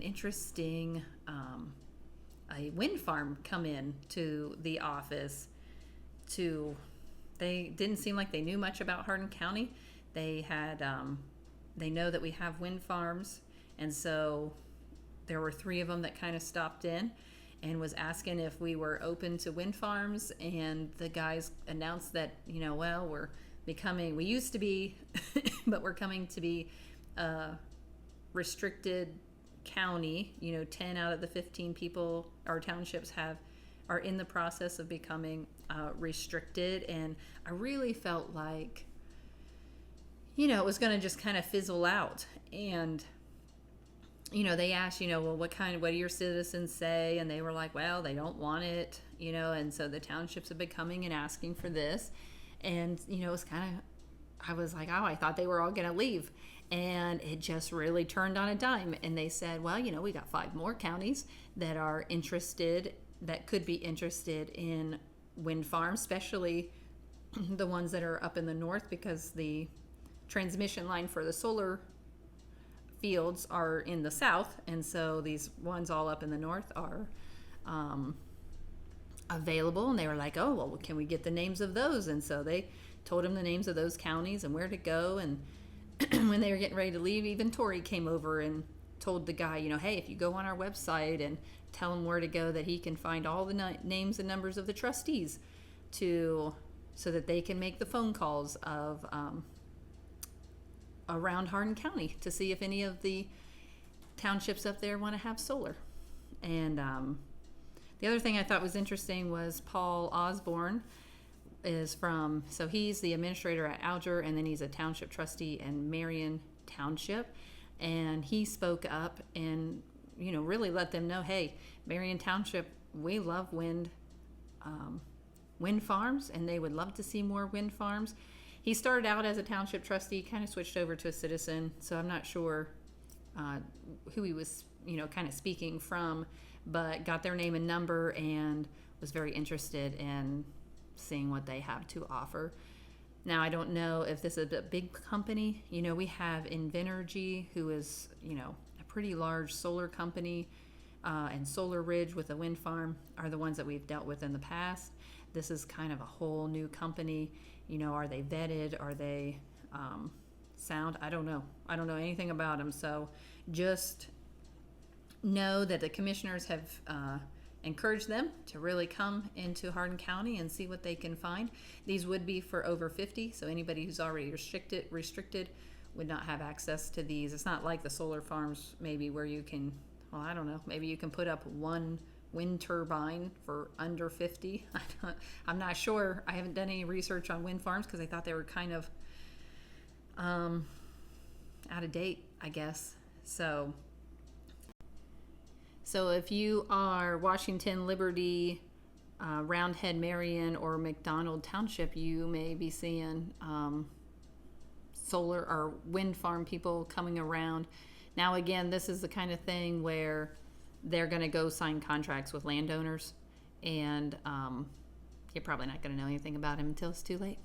an interesting a wind farm come in to the office. They didn't seem like they knew much about Hardin County. They had they know that we have wind farms, and so there were three of them that kind of stopped in and was asking if we were open to wind farms. And the guys announced that, well, we used to be, but we're coming to be a restricted county. 10 out of the 15 people our townships are in the process of becoming restricted. And I really felt like, it was going to just kind of fizzle out. And they asked, well, what do your citizens say? And they were like, well, they don't want it, and so the townships have been coming and asking for this. And, it was I was like, oh, I thought they were all going to leave. And it just really turned on a dime. And they said, well, we got 5 more counties that are interested, that could be interested in wind farms, especially the ones that are up in the north, because the transmission line for the solar fields are in the south, and so these ones all up in the north are available. And they were like, oh, well, can we get the names of those? And so they told him the names of those counties and where to go. And when they were getting ready to leave, even Tori came over and told the guy, hey, if you go on our website and tell him where to go, that he can find all the names and numbers of the trustees so that they can make the phone calls of around Hardin County to see if any of the townships up there want to have solar. And the other thing I thought was interesting was Paul Osborne he's the administrator at Alger, and then he's a township trustee in Marion Township. And he spoke up and, really let them know, hey, Marion Township, we love wind farms, and they would love to see more wind farms. He started out as a township trustee, kind of switched over to a citizen, so I'm not sure who he was, kind of speaking from, but got their name and number and was very interested in seeing what they have to offer. Now, I don't know if this is a big company. We have Invenergy, who is, a pretty large solar company, and Solar Ridge with a wind farm are the ones that we've dealt with in the past. This is kind of a whole new company. Are they vetted? Are they sound? I don't know. I don't know anything about them. So just know that the commissioners have encouraged them to really come into Hardin County and see what they can find. These would be for over 50, so anybody who's already restricted would not have access to these. It's not like the solar farms maybe where you can, well, I don't know, maybe you can put up one wind turbine for under 50. I'm not sure. I haven't done any research on wind farms because I thought they were kind of out of date, I guess. So if you are Washington, Liberty, Roundhead, Marion, or McDonald Township, you may be seeing solar or wind farm people coming around. Now, again, this is the kind of thing where they're going to go sign contracts with landowners, and you're probably not going to know anything about them until it's too late.